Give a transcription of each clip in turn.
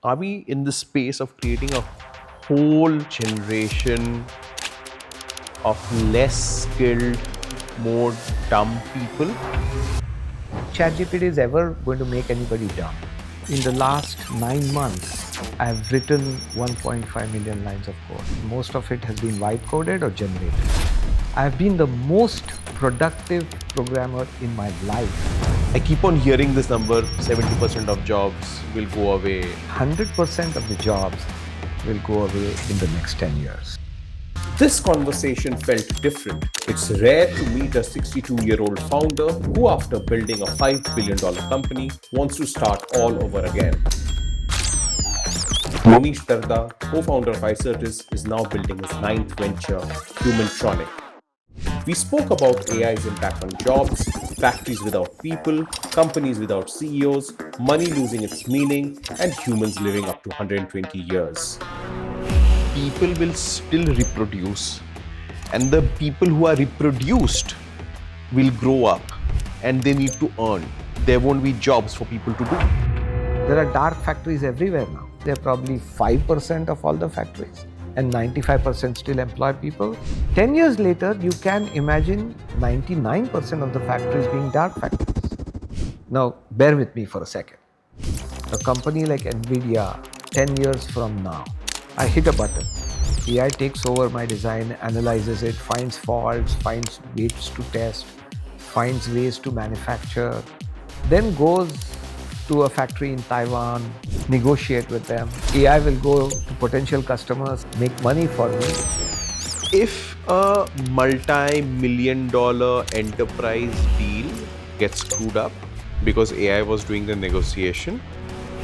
Are we in the space of creating a whole generation of less skilled, more dumb people? ChatGPT is ever going to make anybody dumb. In the last 9 months, I have written 1.5 million lines of code. Most of it has been white coded or generated. I have been the most productive programmer in my life. I keep on hearing this number, 70% of jobs will go away. 100% of the jobs will go away in the next 10 years. This conversation felt different. It's rare to meet a 62-year-old founder who, after building a $5 billion company, wants to start all over again. Monish Darda, co-founder of Icertis, is now building his ninth venture, Humantronic. We spoke about AI's impact on jobs, factories without people, companies without CEOs, money losing its meaning, and humans living up to 120 years. People will still reproduce, and the people who are reproduced will grow up and they need to earn. There won't be jobs for people to do. There are dark factories everywhere now. They're probably 5% of all the factories, and 95% still employ people. 10 years later, you can imagine 99% of the factories being dark factories. Now, bear with me for a second. A company like NVIDIA, 10 years from now, I hit a button. AI takes over my design, analyzes it, finds faults, finds ways to test, finds ways to manufacture, then goes to a factory in Taiwan, negotiate with them. AI will go to potential customers, make money for me. If a multi-million-dollar enterprise deal gets screwed up because AI was doing the negotiation,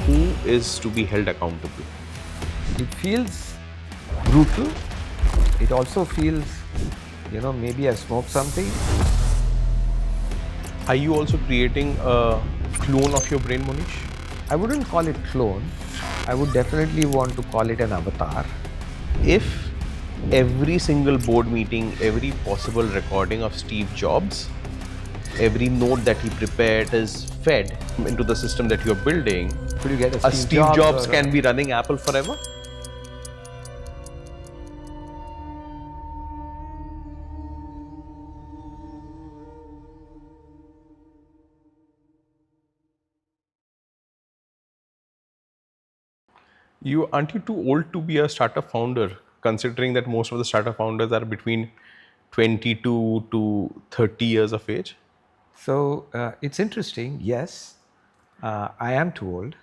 who is to be held accountable? It feels brutal. It also feels, maybe I smoked something. Are you also creating a clone of your brain, Monish? I wouldn't call it clone. I would definitely want to call it an avatar. If every single board meeting, every possible recording of Steve Jobs, every note that he prepared is fed into the system that you're building, Could you get a Steve Jobs can be running Apple forever? Aren't you too old to be a startup founder, considering that most of the startup founders are between 22 to 30 years of age? So it's interesting. Yes, I am too old.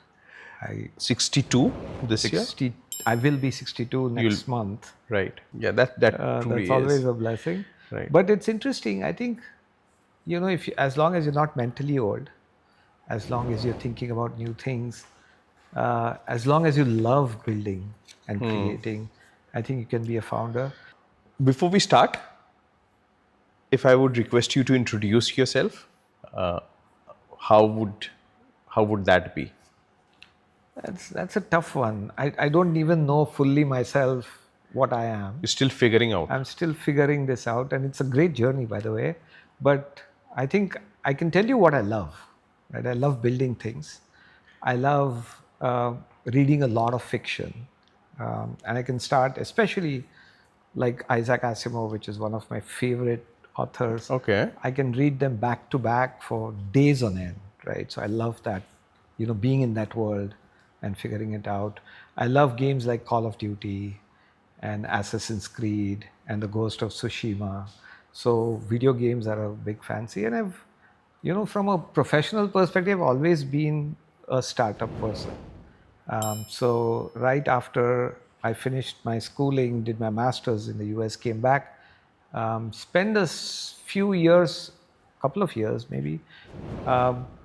62 this year? 60. I will be 62 next month. Right. Yeah, that truly That's always is. a blessing. Right. But it's interesting. I think, if as long as you're not mentally old, as long as you're thinking about new things, as long as you love building and creating, I think you can be a founder. Before we start, if I would request you to introduce yourself, uh, how would that be? That's a tough one. I don't even know fully myself what I am. You're still figuring out. I'm still figuring this out, and it's a great journey, by the way. But I think I can tell you what I love. Right? I love building things. I love reading a lot of fiction, and I can start, especially like Isaac Asimov, which is one of my favorite authors. Okay. I can read them back to back for days on end. Right? So I love that, being in that world and figuring it out. I love games like Call of Duty and Assassin's Creed and the Ghost of Tsushima. So video games are a big fancy, and I've, from a professional perspective, always been a startup person. So right after I finished my schooling, did my master's in the US, came back, spent few years, couple of years maybe,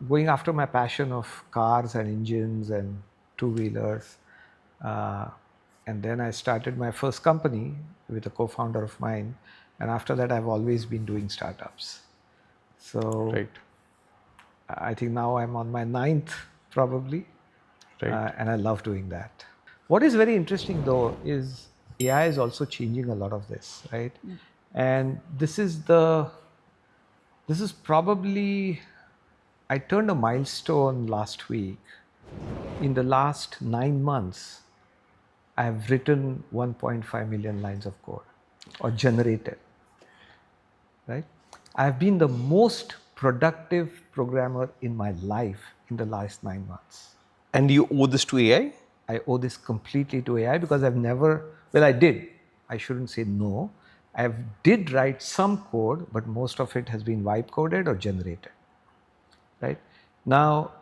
going after my passion of cars and engines and two-wheelers. And then I started my first company with a co-founder of mine. And after that, I've always been doing startups. So Right. I think now I'm on my ninth, probably. Right. And I love doing that. What is very interesting, though, is AI is also changing a lot of this, right? And this is probably, I turned a milestone last week In the last 9 months, I have written 1.5 million lines of code or generated, right? I have been the most productive programmer in my life in the last 9 months. And you owe this to AI? I owe this completely to AI because I've never, well, I did. I shouldn't say no. I did write some code, but most of it has been wipe coded or generated, right? Now,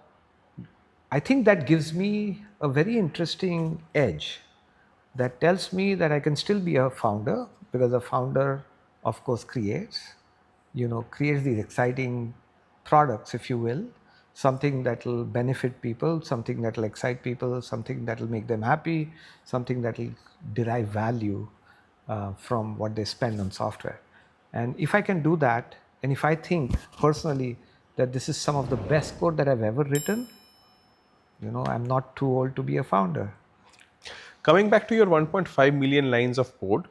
I think that gives me a very interesting edge that tells me that I can still be a founder because a founder, of course, creates these exciting products, if you will, something that will benefit people, something that will excite people, something that will make them happy, something that will derive value from what they spend on software. And if I can do that, and if I think personally that this is some of the best code that I've ever written, I'm not too old to be a founder. Coming back to your 1.5 million lines of code,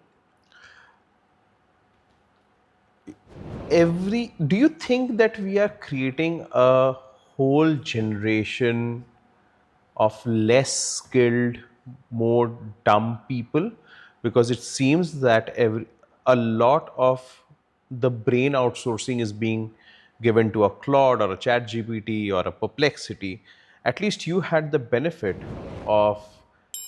do you think that we are creating a whole generation of less skilled, more dumb people? Because it seems that a lot of the brain outsourcing is being given to a Claude or a ChatGPT or a Perplexity. At least you had the benefit of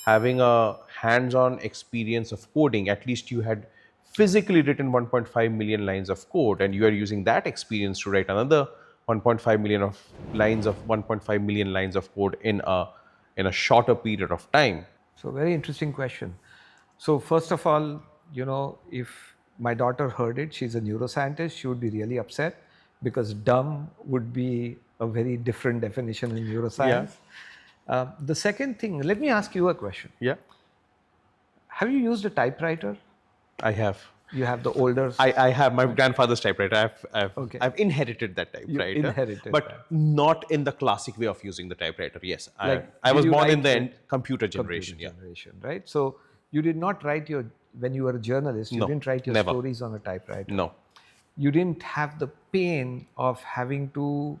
having a hands-on experience of coding. At least you had physically written 1.5 million lines of code, and you are using that experience to write another 1.5 million of lines of 1.5 million lines of code in a shorter period of time. So, very interesting question. So, first of all, if my daughter heard it, she's a neuroscientist, she would be really upset because dumb would be a very different definition in Yeah, neuroscience. The second thing, let me ask you a question. yeah, Have you used a typewriter? I have. You have the older. I have my grandfather's typewriter. Okay. I've inherited that You typewriter, inherited but that. not in the classic way of using the typewriter. Yes, Like, I did was you born in write the with computer computer generation. Yeah, generation, right? So you did not write when you were a journalist, you no, didn't write your never, stories on a typewriter. no. You didn't have the pain of having to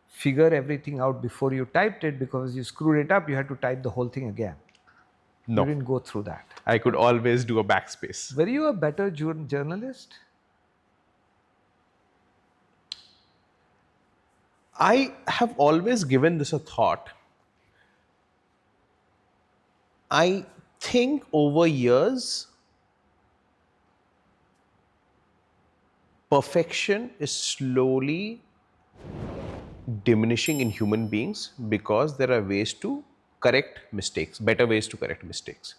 figure everything out before you typed it because you screwed it up, you had to type the whole thing again. You No, didn't go through that. I could always do a backspace. Were you a better journalist? I have always given this a thought. I think over years, perfection is slowly diminishing in human beings because there are ways to correct mistakes, better ways to correct mistakes.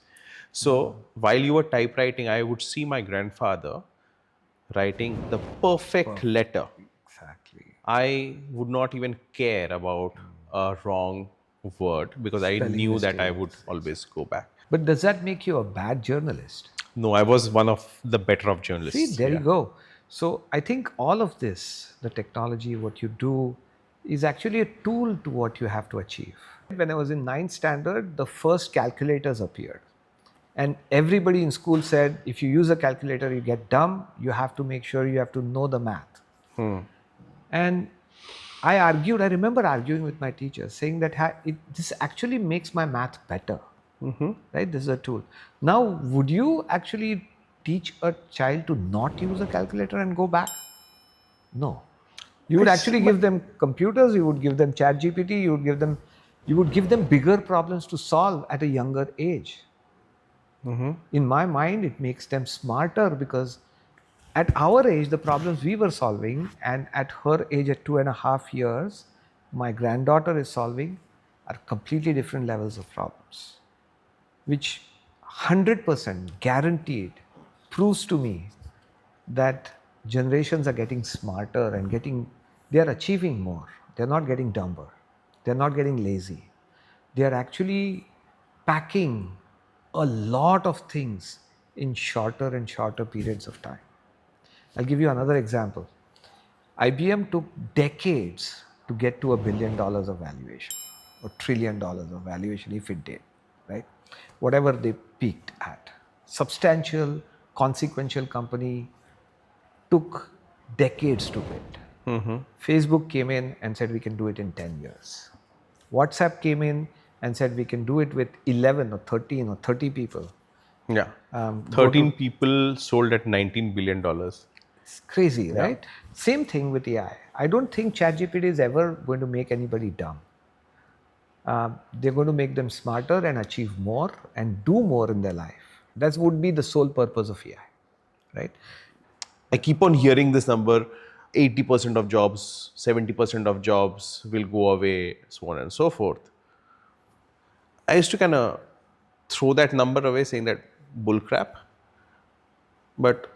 So while you were typewriting, I would see my grandfather writing the perfect Perfect. letter. Exactly. I would not even care about a wrong word because I Spelling knew that I would mistakes. always go back. But does that make you a bad journalist? No, I was one of the better of See, journalists. there you Yeah. go. So I think all of this, the technology, what you do, is actually a tool to what you have to achieve. When I was in ninth standard, the first calculators appeared. And everybody in school said, if you use a calculator, you get dumb. You have to make sure you have to know the math. And I remember arguing with my teacher, saying that this actually makes my math better. Right? This is a tool. Now, would you actually teach a child to not use a calculator and go back? No. You I would see actually my, give them computers, you would give them ChatGPT, you would give them bigger problems to solve at a younger age. In my mind, it makes them smarter because at our age, the problems we were solving, and at her age, at 2.5 years, my granddaughter is solving, are completely different levels of problems, which 100% guaranteed proves to me that generations are getting smarter and they are achieving more. They're not getting dumber. They're not getting lazy. They are actually packing a lot of things in shorter and shorter periods of time. I'll give you another example. IBM took decades to get to $1 billion of valuation or $1 trillion of valuation if it did, right? Whatever they peaked at. Substantial, consequential company took decades to build. Facebook came in and said we can do it in 10 years. WhatsApp came in and said we can do it with 11 or 13 or 30 people. Yeah. Go 13 to people sold at $19 billion. It's crazy, Yeah. right? Same thing with AI. I don't think ChatGPT is ever going to make anybody dumb. They're going to make them smarter and achieve more and do more in their life. That would be the sole purpose of AI, right? I keep on hearing this number 80% of jobs, 70% of jobs will go away, so on and so forth. I used to kind of throw that number away saying that bullcrap. But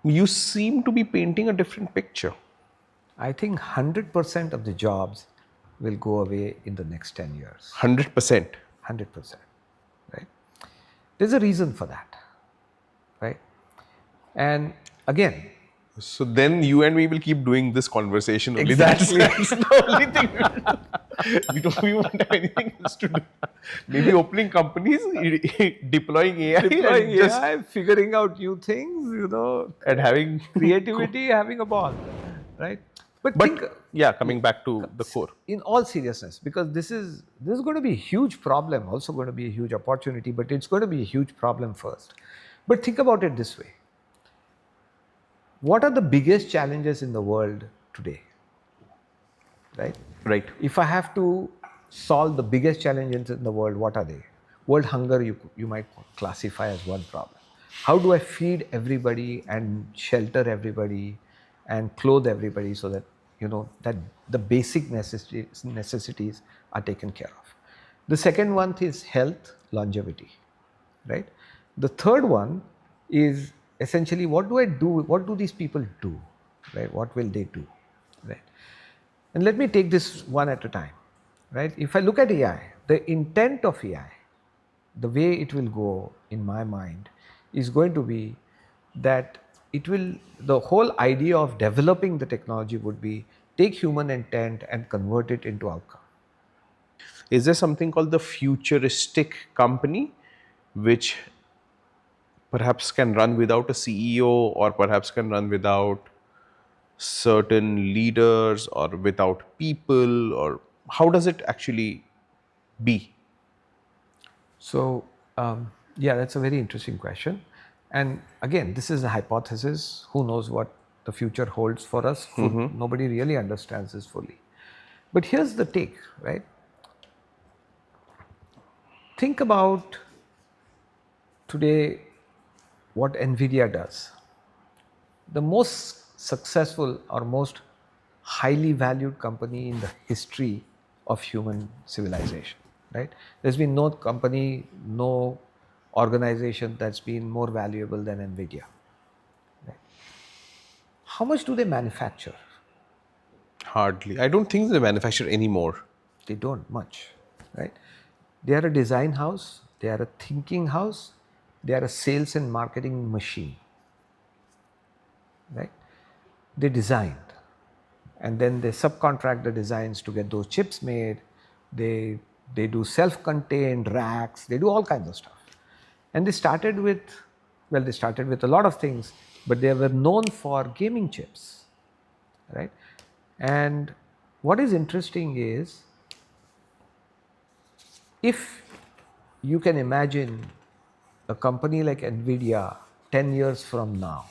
you seem to be painting a different picture. I think 100% of the jobs will go away in the next 10 years. 100%. 100%, right? There's a reason for that, right? And again, So then you and me will keep doing this conversation only. exactly. That's the only thing we will do. We won't have anything else to do. Maybe opening companies, deploying AI, Deploying and just AI, figuring out new things, and having creativity, having a ball, right? But think, But yeah, coming back to the core. in all seriousness, because this is going to be a huge problem, also going to be a huge opportunity, but it's going to be a huge problem first. But think about it this way: what are the biggest challenges in the world today? Right? Right. If I have to solve the biggest challenges in the world, what are they? World hunger, you might classify as one problem. How do I feed everybody and shelter everybody and clothe everybody so that that the basic necessities are taken care of? The second one is health, longevity, right? The third one is essentially what do I do? What do these people do, right? What will they do, right? And let me take this one at a time, right? If I look at AI, the intent of AI, the way it will go in my mind is going to be that the whole idea of developing the technology would be take human intent and convert it into outcome. Is there something called the futuristic company, which perhaps can run without a CEO or perhaps can run without certain leaders or without people, or how does it actually be? So, yeah, that's a very interesting question. And again, this is a hypothesis. Who knows what the future holds for us? Nobody really understands this fully. But here's the take, right? Think about today what NVIDIA does. The most successful or most highly valued company in the history of human civilization, right? There's been no company, no organization that's been more valuable than NVIDIA. Right? How much do they manufacture? Hardly. I don't think they manufacture anymore. They don't much, right? They are a design house, they are a thinking house, they are a sales and marketing machine, right? They designed and then they subcontract the designs to get those chips made. They do self-contained racks, they do all kinds of stuff. And they started with a lot of things, but they were known for gaming chips, right? And what is interesting is if you can imagine a company like NVIDIA 10 years from now,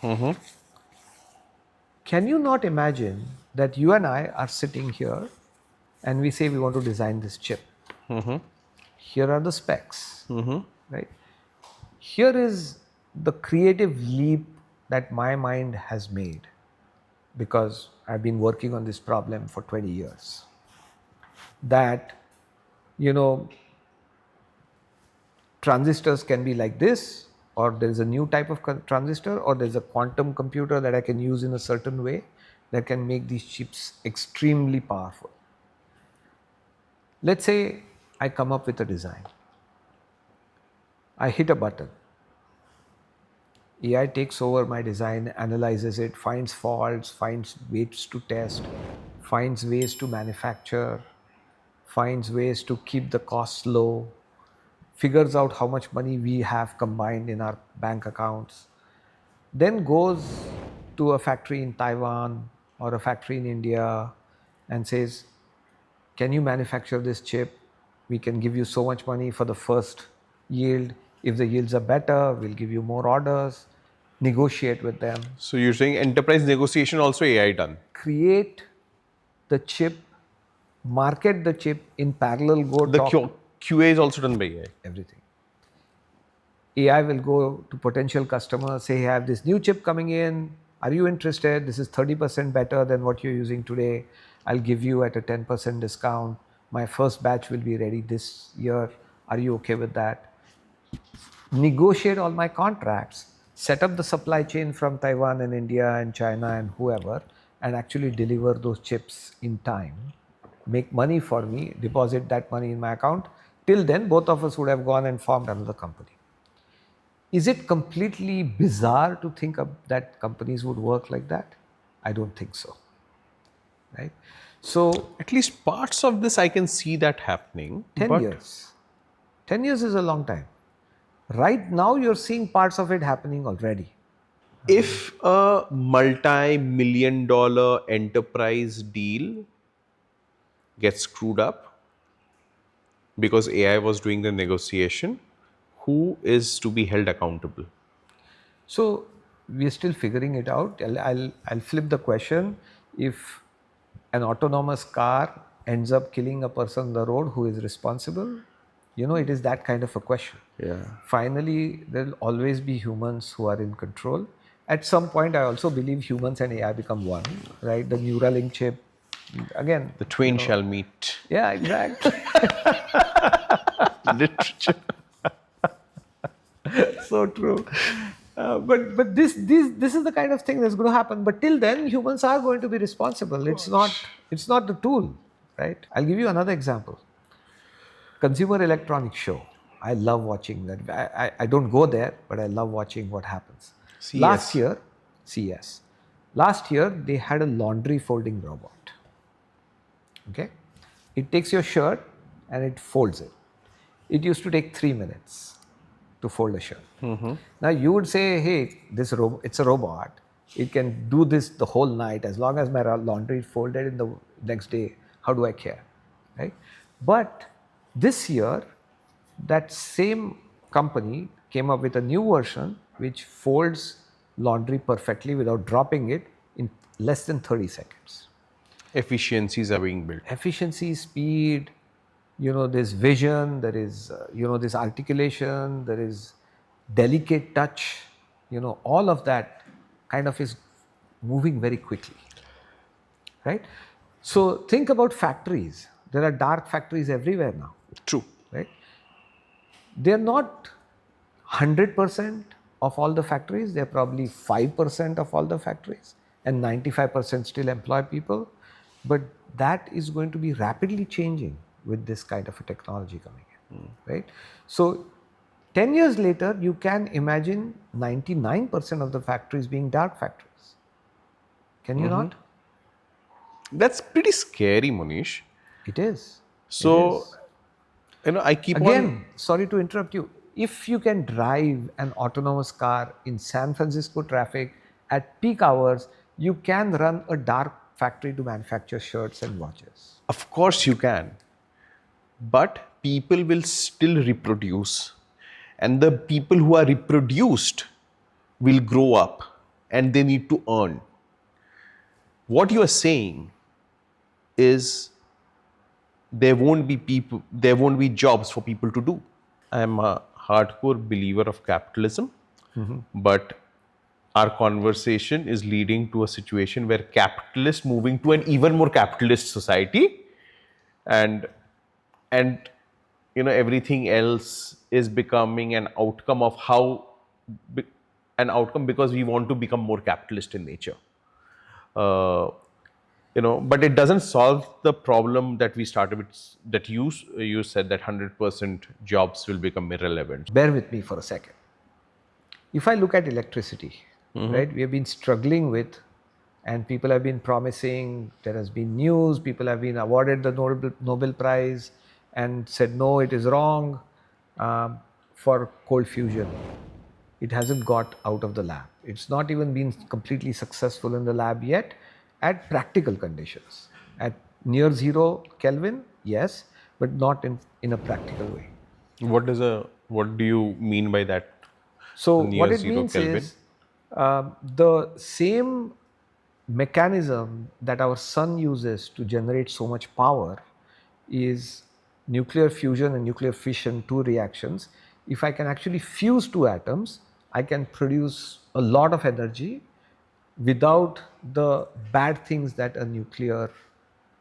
can you not imagine that you and I are sitting here and we say we want to design this chip? Here are the specs, right? Here is the creative leap that my mind has made because I've been working on this problem for 20 years. That, transistors can be like this, or there is a new type of transistor, or there's a quantum computer that I can use in a certain way that can make these chips extremely powerful. Let's say I come up with a design. I hit a button. AI takes over my design, analyzes it, finds faults, finds ways to test, finds ways to manufacture, finds ways to keep the costs low, figures out how much money we have combined in our bank accounts, then goes to a factory in Taiwan or a factory in India and says, can you manufacture this chip? We can give you so much money for the first yield. If the yields are better, we'll give you more orders. Negotiate with them. So you're saying enterprise negotiation also AI done? Create the chip, market the chip in parallel, go The talk to QA is also done by AI. everything. AI will go to potential customers, say, I have this new chip coming in. Are you interested? This is 30% better than what you're using today. I'll give you at a 10% discount. My first batch will be ready this year. Are you okay with that? Negotiate all my contracts, set up the supply chain from Taiwan and India and China and whoever, and actually deliver those chips in time. Make money for me, deposit that money in my account. Till then, both of us would have gone and formed another company. Is it completely bizarre to think that companies would work like that? I don't think so. Right? So, At least parts of this I can see that happening. 10 but years. 10 years is a long time. Right now, you're seeing parts of it happening already. if a multi-million dollar enterprise deal gets screwed up because AI was doing the negotiation, who is to be held accountable? So we're still figuring it out. I'll flip the question. If an autonomous car ends up killing a person on the road, who is responsible? It is that kind of a question. Yeah. Finally, there will always be humans who are in control. At some point, I also believe humans and AI become one, right? The Neuralink chip, again. The twain shall meet. Yeah, exactly. Literature. So true. But this is the kind of thing that's going to happen. But till then, humans are going to be responsible. It's not the tool, right? I'll give you another example. Consumer electronics show. I love watching that. I don't go there, but I love watching what happens. CES. Last year, CES. Last year, they had a laundry folding robot. Okay? It takes your shirt and it folds it. It used to take 3 minutes to fold a shirt. Now you would say, hey, it's a robot. It can do this the whole night as long as my laundry is folded in the next day. How do I care, right? But this year, that same company came up with a new version which folds laundry perfectly without dropping it in less than 30 seconds. Efficiencies are being built. Efficiency, speed, there's vision, there is, this articulation, there is delicate touch, all of that kind of is moving very quickly, right? So think about factories. There are dark factories everywhere now, True. right? They're not 100% of all the factories. They're probably 5% of all the factories, and 95% still employ people. But that is going to be rapidly changing with this kind of a technology coming in, right? So 10 years later, you can imagine 99% of the factories being dark factories. Can you not? That's pretty scary, Monish. It is. So, I keep Again, sorry to interrupt you. If you can drive an autonomous car in San Francisco traffic at peak hours, you can run a dark factory to manufacture shirts and watches. Of course you can. But people will still reproduce. And the people who are reproduced will grow up and they need to earn. What you are saying is there won't be jobs for people to do. I am a hardcore believer of capitalism, but our conversation is leading to a situation where capitalists moving to an even more capitalist society, and everything else is becoming an outcome of because we want to become more capitalist in nature. But it doesn't solve the problem that we started with, that you said that 100% jobs will become irrelevant. Bear with me for a second. If I look at electricity, right, we have been struggling with, and people have been promising, there has been news, people have been awarded the Nobel Prize and said, no, it is wrong for cold fusion. It hasn't got out of the lab. It's not even been completely successful in the lab yet at practical conditions. At near zero Kelvin, yes, but not in a practical way. What do you mean by that? So what Near it zero means Kelvin? is the same mechanism that our sun uses to generate so much power is nuclear fusion and nuclear fission, two reactions. If I can actually fuse two atoms, I can produce a lot of energy without the bad things that a nuclear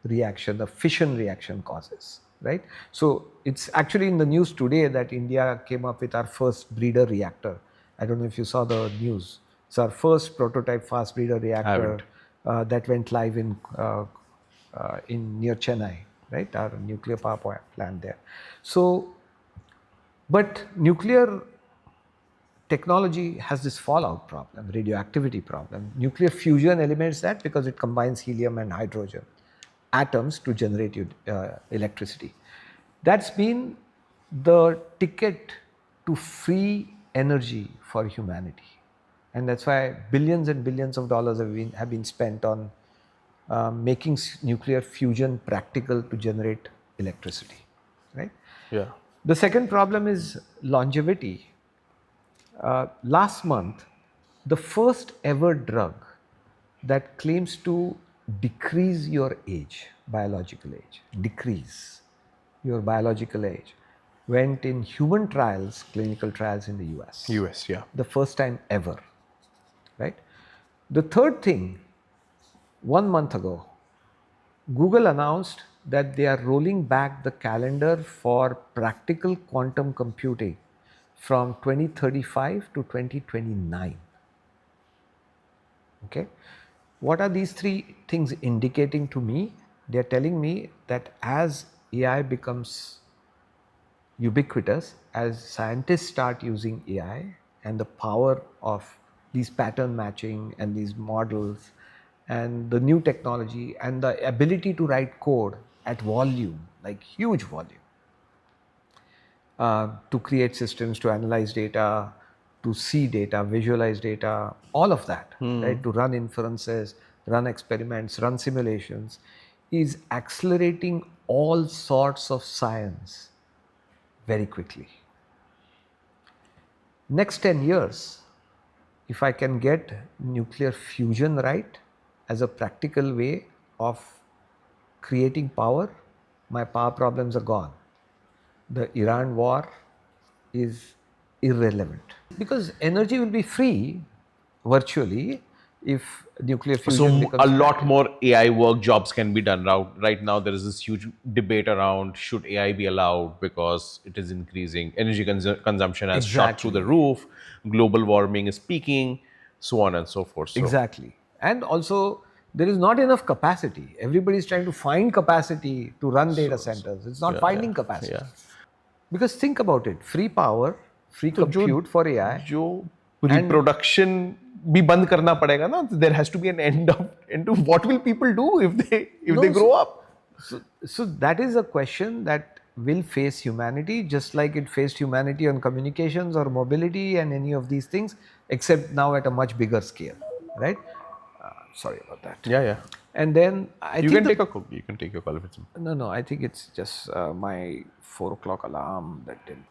reaction, the fission reaction causes, right? So it's actually in the news today that India came up with our first breeder reactor. I don't know if you saw the news. It's our first prototype fast breeder reactor Haven't. that went live in near Chennai, right? Our nuclear power plant there. So, but nuclear technology has this fallout problem, radioactivity problem. Nuclear fusion eliminates that because it combines helium and hydrogen atoms to generate electricity. That's been the ticket to free energy for humanity. And that's why billions and billions of dollars have been spent on making nuclear fusion practical to generate electricity, right? Yeah. The second problem is longevity. Last month, the first ever drug that claims to decrease your age, biological age, decrease your biological age, went in human trials, clinical trials in the US. US, yeah. The first time ever, right? The third thing, 1 month ago, Google announced that they are rolling back the calendar for practical quantum computing from 2035 to 2029. Okay. What are these three things indicating to me? They are telling me that as AI becomes ubiquitous, as scientists start using AI and the power of these pattern matching and these models and the new technology and the ability to write code at volume, like huge volume, to create systems, to analyze data, to see data, visualize data, all of that, right? To run inferences, run experiments, run simulations, is accelerating all sorts of science very quickly. Next 10 years, if I can get nuclear fusion right as a practical way of creating power, my power problems are gone. The Iran war is irrelevant because energy will be free virtually if nuclear So fusion a becomes lot practical. more AI work jobs can be done. Right now, there is this huge debate around should AI be allowed because it is increasing. Energy consumption has shot through the Exactly. roof. Global warming is peaking, so on and so forth. So Exactly. And also, there is not enough capacity. Everybody is trying to find capacity to run data centers. It's not yeah, yeah, finding capacity. yeah. Because think about it, free power, free तो जो compute for AI, जो and reproduction भी बंद करना पड़ेगा ना. There has to be an end to what will people do if they no, grow up. so that is a question that will face humanity just like it faced humanity on communications or mobility and any of these things, except now at a much bigger scale, right? Sorry about that. Yeah, yeah. And then I You think can take a call. You can take your call if it's. no, I think it's just my 4 o'clock alarm that didn't.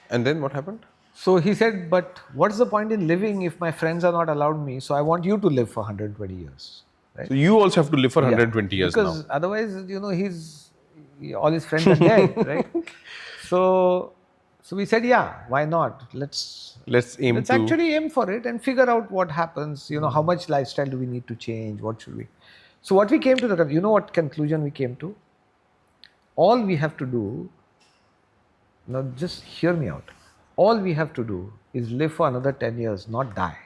Then what happened? So he said, but what's the point in living if my friends are not allowed me? So I want you to live for 120 years, right? So you also have to live for Yeah, 120 years now. because otherwise, all his friends are dead, right? So, so we said, yeah, why not? Let's aim Let's to. actually aim for it and figure out what happens. How much lifestyle do we need to change? What should we? So what we came to what conclusion we came to? All we have to do, now just hear me out. All we have to do is live for another 10 years, not die.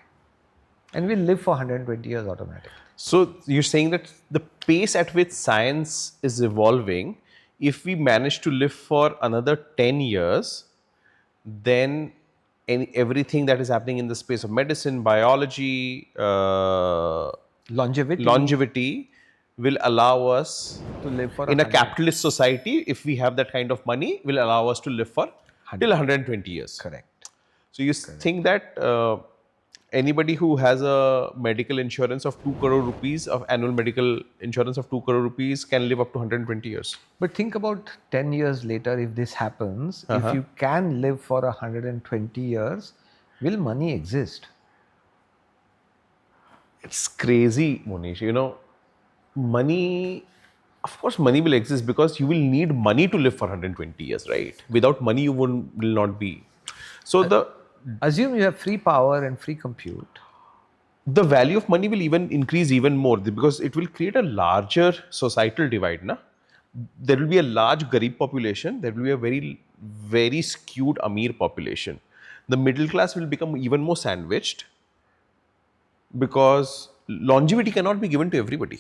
And we'll live for 120 years automatically. So you're saying that the pace at which science is evolving, if we manage to live for another 10 years, then everything that is happening in the space of medicine, biology, longevity will allow us To live for in a 100. capitalist society, if we have that kind of money, will allow us to live for till 120 years. Correct. So you think that anybody who has a medical insurance of 2 crore rupees, of annual medical insurance of 2 crore rupees, can live up to 120 years. But think about 10 years later, if this happens, if you can live for 120 years, will money exist? It's crazy, Monish. Money, of course, money will exist because you will need money to live for 120 years, right? Without money, you will not be. So Assume you have free power and free compute. the value of money will even increase even more because it will create a larger societal divide. Na? There will be a large Garib population. There will be a very skewed Amir population. The middle class will become even more sandwiched because longevity cannot be given to everybody.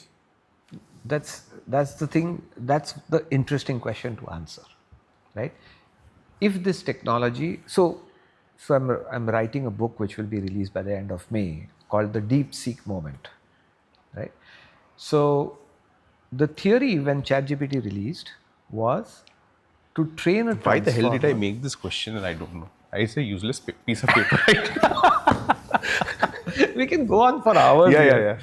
That's the thing. That's the interesting question to answer, right? If this technology, so I'm writing a book which will be released by the end of May called the DeepSeek moment, right? So the theory when ChatGPT released was to train a Why the hell did I transformer. make this question and I don't know? It's a useless piece of paper, right? We can go on for hours. Yeah, here,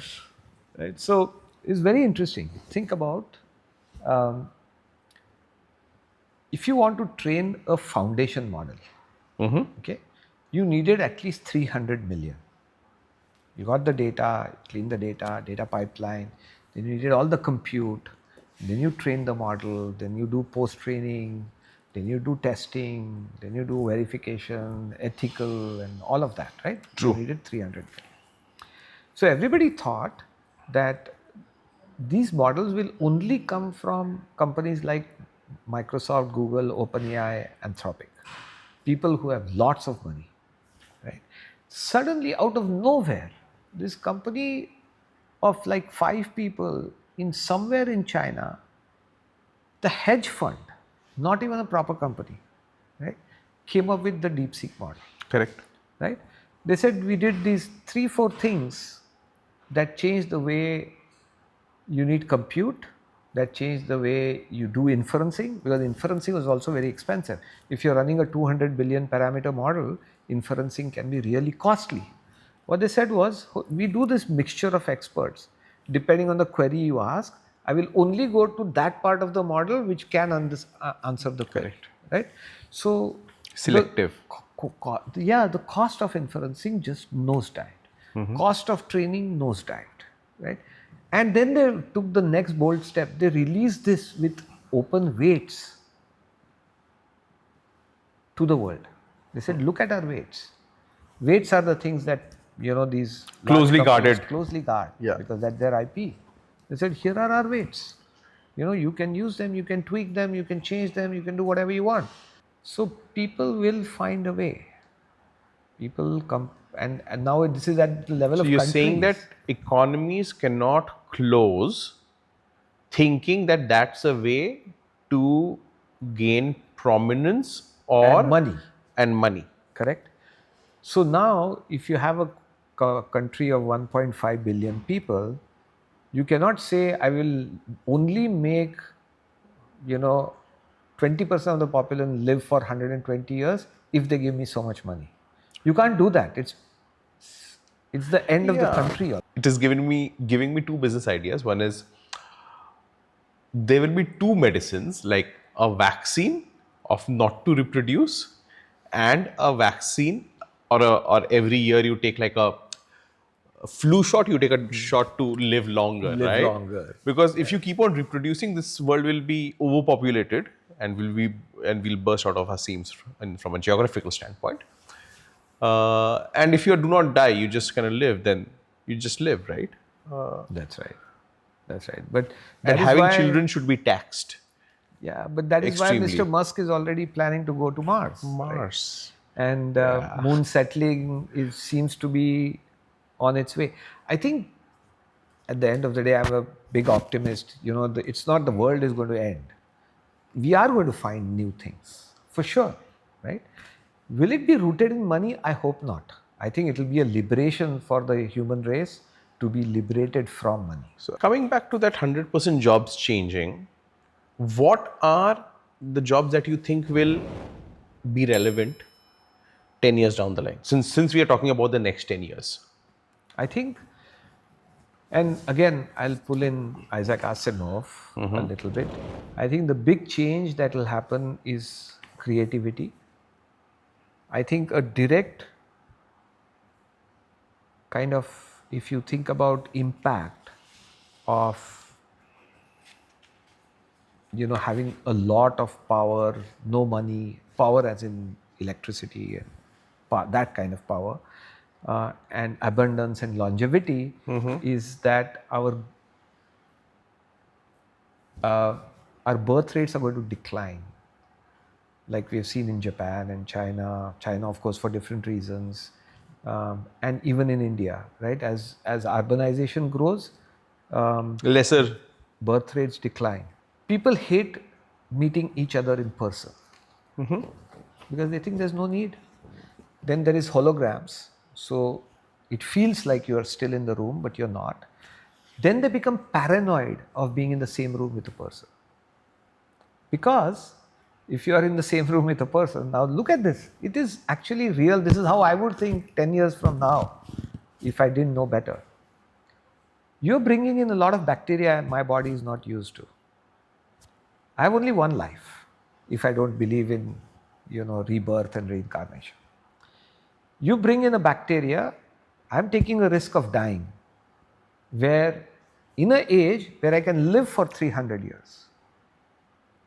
yeah. Right. So it's very interesting. Think about if you want to train a foundation model, okay, you needed at least 300 million. You got the data, clean the data pipeline, then you needed all the compute, then you train the model, then you do post-training, then you do testing, then you do verification, ethical, and all of that, right? True. You needed 300 million. So everybody thought that these models will only come from companies like Microsoft, Google, OpenAI, Anthropic. People who have lots of money, right? Suddenly, out of nowhere, this company of like 5 people in somewhere in China, the hedge fund, not even a proper company, right, came up with the DeepSeek model. Correct. Right? They said we did these 3-4 things that changed the way you need compute, that changed the way you do inferencing, because inferencing was also very expensive. If you're running a 200 billion parameter model, inferencing can be really costly. What they said was, we do this mixture of experts. Depending on the query you ask, I will only go to that part of the model which can answer the query. Correct. Right? So Selective. the cost of inferencing just nosedived. Cost of training nosedived, right? And then they took the next bold step. They released this with open weights to the world. They said, look at our weights. Weights are the things that, these Closely guarded. closely guard, Yeah. because that's their IP. They said, here are our weights. You can use them, you can tweak them, you can change them, you can do whatever you want. So people will find a way. People come, and now this is at the level So of you're countries. saying that economies cannot close thinking that that's a way to gain prominence or And money. money. Correct? So now, if you have a country of 1.5 billion people, you cannot say, I will only make, 20% of the population live for 120 years if they give me so much money. You can't do that. It's the end of the country. It is giving me two business ideas. One is there will be two medicines, like a vaccine of not to reproduce and a vaccine or every year you take like a flu shot, you take a shot to live longer, Live right? longer. Because if you keep on reproducing, this world will be overpopulated and will burst out of our seams from a geographical standpoint. And if you do not die, you just kind of live, then you just live, right? That's right. That's right. But And that is having why, children should be taxed. yeah, but that is why Extremely. Mr. Musk is already planning to go to Mars. right? Mars. And moon settling seems to be on its way. I think at the end of the day, I'm a big optimist. It's not the world is going to end. We are going to find new things for sure, right? Will it be rooted in money? I hope not. I think it will be a liberation for the human race to be liberated from money. So coming back to that 100% jobs changing, what are the jobs that you think will be relevant 10 years down the line? Since we are talking about the next 10 years. I think, and again, I'll pull in Isaac Asimov a little bit. I think the big change that will happen is creativity. I think a direct kind of, if you think about impact of having a lot of power, no money, power as in electricity and that kind of power, and abundance and longevity, is that our birth rates are going to decline, like we have seen in Japan and China. China, of course, for different reasons, and even in India, right? As urbanization grows, Lesser. birth rates decline. People hate meeting each other in person because they think there's no need. Then there is holograms, so it feels like you are still in the room, but you're not. Then they become paranoid of being in the same room with a person. Because if you are in the same room with a person, now look at this, it is actually real. This is how I would think 10 years from now if I didn't know better. You're bringing in a lot of bacteria my body is not used to. I have only one life if I don't believe in, rebirth and reincarnation. You bring in a bacteria, I'm taking a risk of dying, where in an age where I can live for 300 years,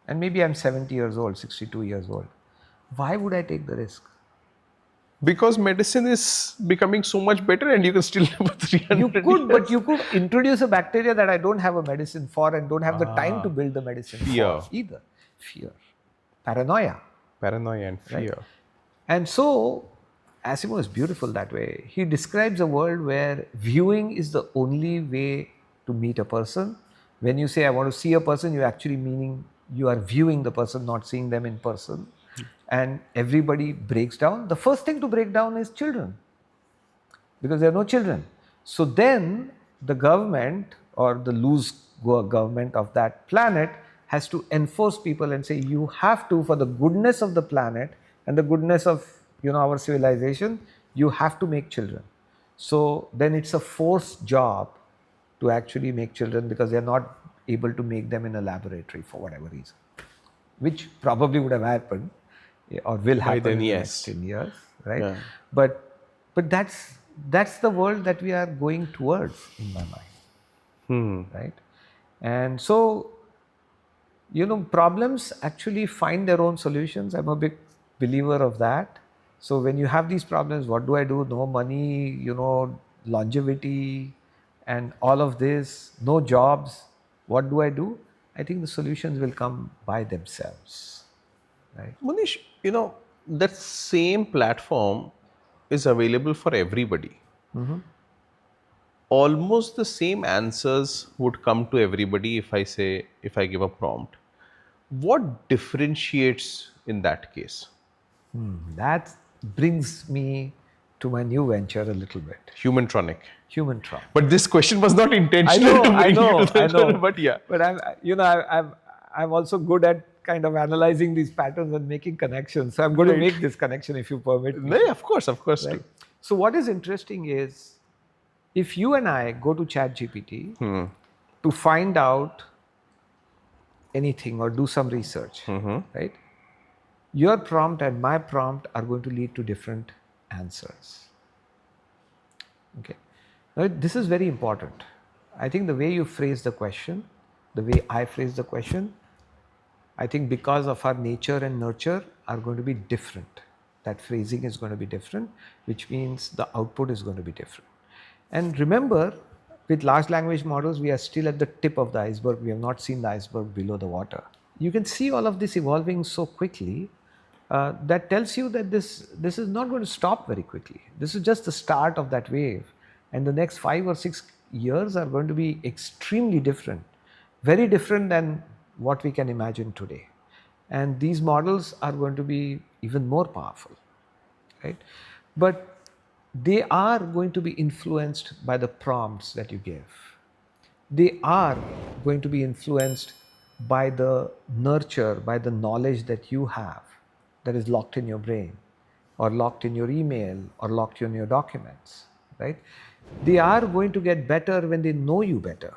and maybe I'm 70 years old, 62 years old. Why would I take the risk? Because medicine is becoming so much better and you can still live for 300 You could, years. but you could introduce a bacteria that I don't have a medicine for and don't have the time to build the medicine Fear. for either. Fear. Paranoia. Paranoia and fear. Right? And so, Asimov is beautiful that way. He describes a world where viewing is the only way to meet a person. When you say, I want to see a person, you're actually meaning you are viewing the person, not seeing them in person. And everybody breaks down. The first thing to break down is children, because there are no children. So then the government or the loose government of that planet has to enforce people and say, you have to, for the goodness of the planet and the goodness of our civilization, you have to make children. So then it's a forced job to actually make children, because they're not able to make them in a laboratory for whatever reason, which probably would have happened or will happen then, in the yes. next 10 years, right? Yeah. But that's the world that we are going towards, in my mind, right? And so, problems actually find their own solutions. I'm a big believer of that. So when you have these problems, what do I do? No money, longevity, and all of this, no jobs. What do I do? I think the solutions will come by themselves, right? Monish, that same platform is available for everybody. Almost the same answers would come to everybody if I give a prompt. What differentiates in that case? That brings me to my new venture a little bit. Humantronic. Humantronik. But this question was not intentional. I know. But yeah. But I'm also good at kind of analyzing these patterns and making connections. So I'm going to make this connection, if you permit me. Yeah, of course. Right? So what is interesting is, if you and I go to ChatGPT to find out anything or do some research, right? Your prompt and my prompt are going to lead to different answers. Okay. Now, this is very important. I think the way you phrase the question, the way I phrase the question, I think because of our nature and nurture are going to be different. That phrasing is going to be different, which means the output is going to be different. And remember, with large language models, we are still at the tip of the iceberg. We have not seen the iceberg below the water. You can see all of this evolving so quickly. That tells you that this is not going to stop very quickly. This is just the start of that wave. And the next 5 or 6 years are going to be extremely different, very different than what we can imagine today. And these models are going to be even more powerful, right? But they are going to be influenced by the prompts that you give. They are going to be influenced by the nurture, by the knowledge that you have, that is locked in your brain, or locked in your email or locked in your documents, right? They are going to get better when they know you better.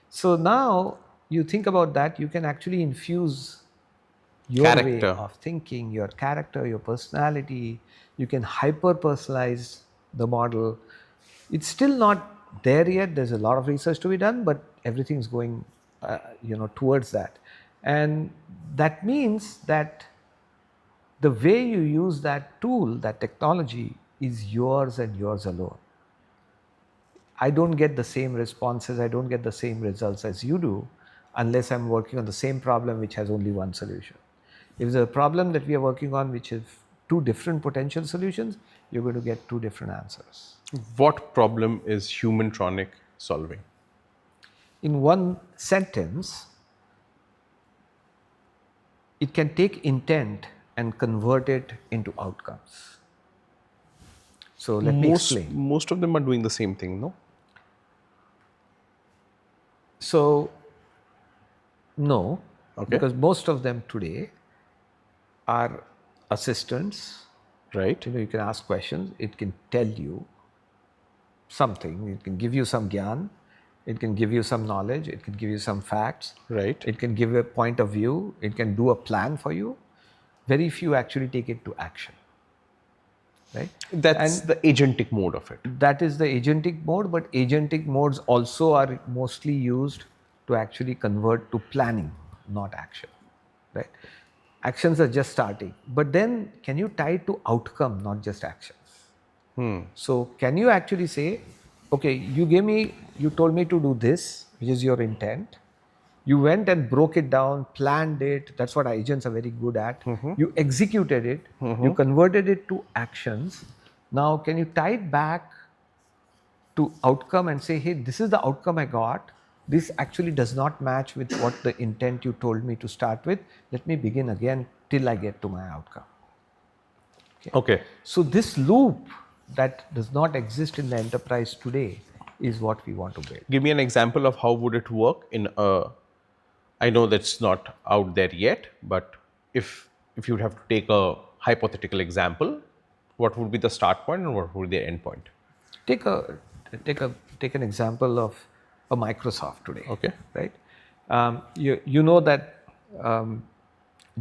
So now you think about that, you can actually infuse your way Character. of thinking, your character, your personality. You can hyper personalize the model. It's still not there yet. There's a lot of research to be done, but everything's going, towards that. And that means that the way you use that tool, that technology, is yours and yours alone. I don't get the same responses, I don't get the same results as you do unless I'm working on the same problem which has only one solution. If there's a problem that we are working on which is two different potential solutions, you're going to get two different answers. What problem is Humantronic solving? In one sentence, it can take intent and convert it into outcomes. So let me explain. Most of them are doing the same thing, no? So, no, Okay. because most of them today are assistants. Right. You can ask questions, it can tell you something, it can give you some gyan, it can give you some knowledge, it can give you some facts, Right. it can give you a point of view, it can do a plan for you. Very few actually take it to action, right? That's the agentic mode of it. That is the agentic mode, but agentic modes also are mostly used to actually convert to planning, not action, right? Actions are just starting, but then can you tie it to outcome, not just actions? So can you actually say, okay, you told me to do this, which is your intent. You went and broke it down, planned it. That's what agents are very good at. You executed it, you converted it to actions. Now, can you tie it back to outcome and say, hey, this is the outcome I got. This actually does not match with what the intent you told me to start with. Let me begin again till I get to my outcome. Okay. So this loop that does not exist in the enterprise today is what we want to build. Give me an example of how would it work in a. I know that's not out there yet, but if you'd have to take a hypothetical example, what would be the start point and what would be the end point? Take an example of a Microsoft today. Okay. Right. You know that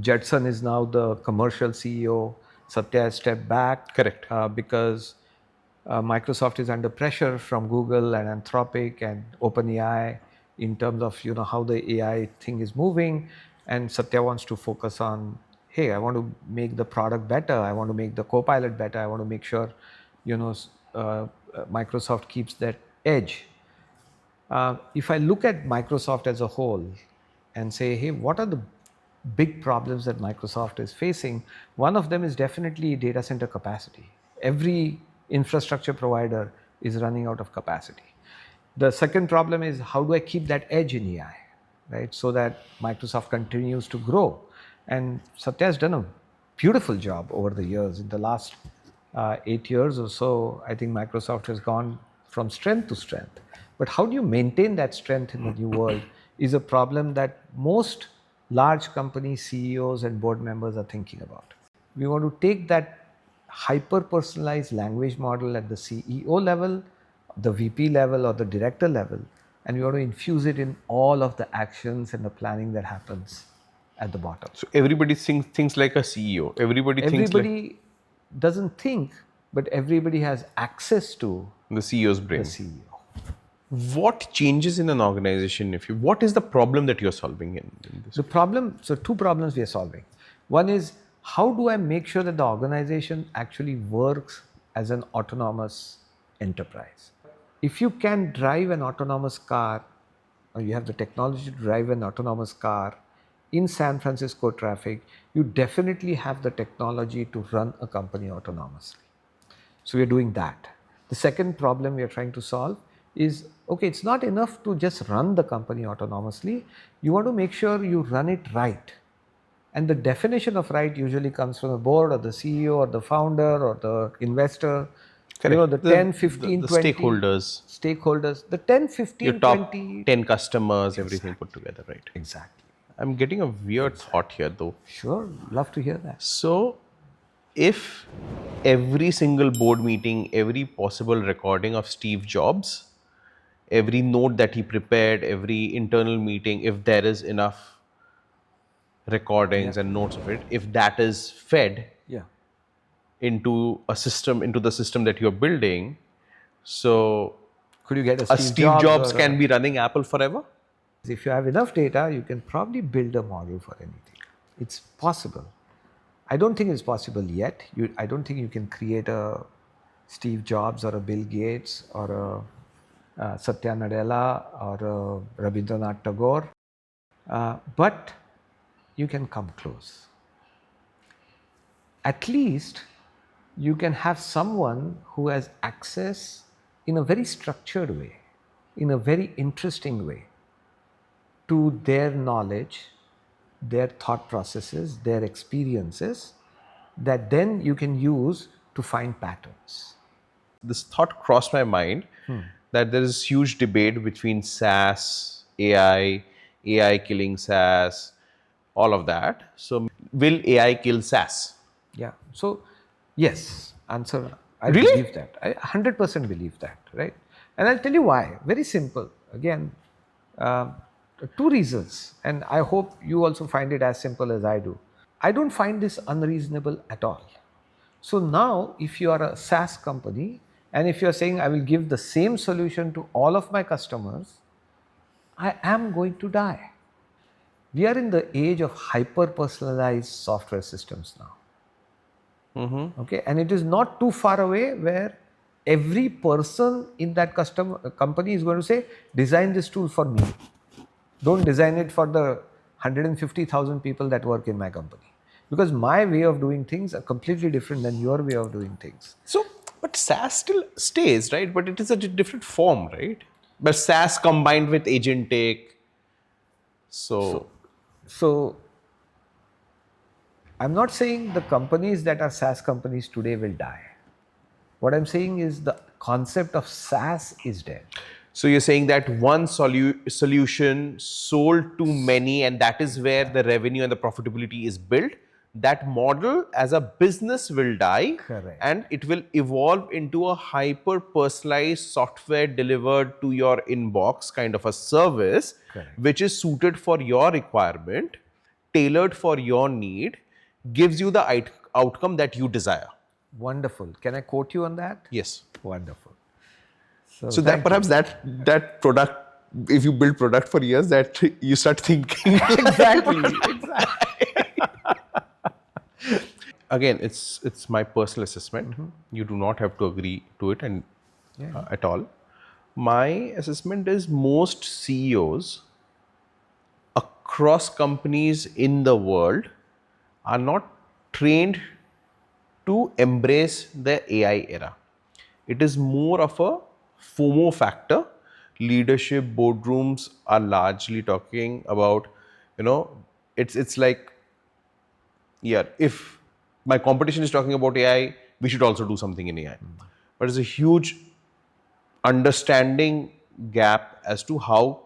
Judson is now the commercial CEO. Satya has stepped back. Correct. Because Microsoft is under pressure from Google and Anthropic and OpenAI in terms of how the AI thing is moving, and Satya wants to focus on, hey, I want to make the product better, I want to make the Copilot better, I want to make sure Microsoft keeps that edge. If I look at Microsoft as a whole and say, hey, what are the big problems that Microsoft is facing? One of them is definitely data center capacity. Every infrastructure provider is running out of capacity. The second problem is, how do I keep that edge in AI, right? So that Microsoft continues to grow. And Satya has done a beautiful job over the years. In the last 8 years or so, I think Microsoft has gone from strength to strength. But how do you maintain that strength in the new world is a problem that most large company CEOs and board members are thinking about. We want to take that hyper-personalized language model at the CEO level, the VP level, or the director level, and we want to infuse it in all of the actions and the planning that happens at the bottom. So everybody thinks like a CEO. Everybody doesn't think, but everybody has access to the CEO's brain. The CEO. What changes in an organization what is the problem that you're solving in this? So two problems we are solving. One is, how do I make sure that the organization actually works as an autonomous enterprise? If you can drive an autonomous car, or you have the technology to drive an autonomous car in San Francisco traffic, you definitely have the technology to run a company autonomously. So we are doing that. The second problem we are trying to solve is, okay, it's not enough to just run the company autonomously. You want to make sure you run it right. And the definition of right usually comes from the board or the CEO or the founder or the investor. Correct. The 10, 15, the 20 stakeholders, the 10, 15, your top 20. 10 customers, everything put together, right? Exactly. I'm getting a weird thought here though. Sure, love to hear that. So If every single board meeting, every possible recording of Steve Jobs, every note that he prepared, every internal meeting, if there is enough recordings and notes of it, if that is fed Yeah. into a system, into the system that you're building, so Could you get a a Steve Steve Jobs Jobs or can be running Apple forever? if you have enough data, you can probably build a model for anything. It's possible. I don't think it's possible yet. I don't think you can create a Steve Jobs or a Bill Gates or a Satya Nadella or a Rabindranath Tagore, but you can come close. At least you can have someone who has access in a very structured way, in a very interesting way, to their knowledge, their thought processes, their experiences, that then you can use to find patterns. This thought crossed my mind that there is huge debate between SaaS, AI killing SaaS, all of that. So, will AI kill SaaS? Yeah. So, yes, answer, I Really? believe that. I 100% believe that, right? And I'll tell you why. Very simple. Again, um, two reasons. And I hope you also find it as simple as I do. I don't find this unreasonable at all. So now, if you are a SaaS company and if you're saying, I will give the same solution to all of my customers, I am going to die. We are in the age of hyper personalized software systems now. Okay, and it is not too far away where every person in that customer company is going to say, design this tool for me. Don't design it for the 150,000 people that work in my company. Because my way of doing things are completely different than your way of doing things. So, but SaaS still stays, right? But it is a different form, right? But SaaS combined with agentic. So, So I'm not saying the companies that are SaaS companies today will die. What I'm saying is the concept of SaaS is dead. so you're saying that one solution sold to many, and that is where the revenue and the profitability is built. That model as a business will die, Correct. and it will evolve into a hyper personalized software delivered to your inbox kind of a service, Correct. which is suited for your requirement, tailored for your need, gives you the outcome that you desire. Wonderful. Can I quote you on that? Yes. Wonderful. So that thank you. perhaps that product, if you build product for years, that you start thinking. Exactly. Again, it's my personal assessment. You do not have to agree to it and at all. My assessment is most CEOs across companies in the world are not trained to embrace the AI era. It is more of a FOMO factor. Leadership boardrooms are largely talking about, you know, it's like, yeah, if my competition is talking about AI, we should also do something in AI. But there's a huge understanding gap as to how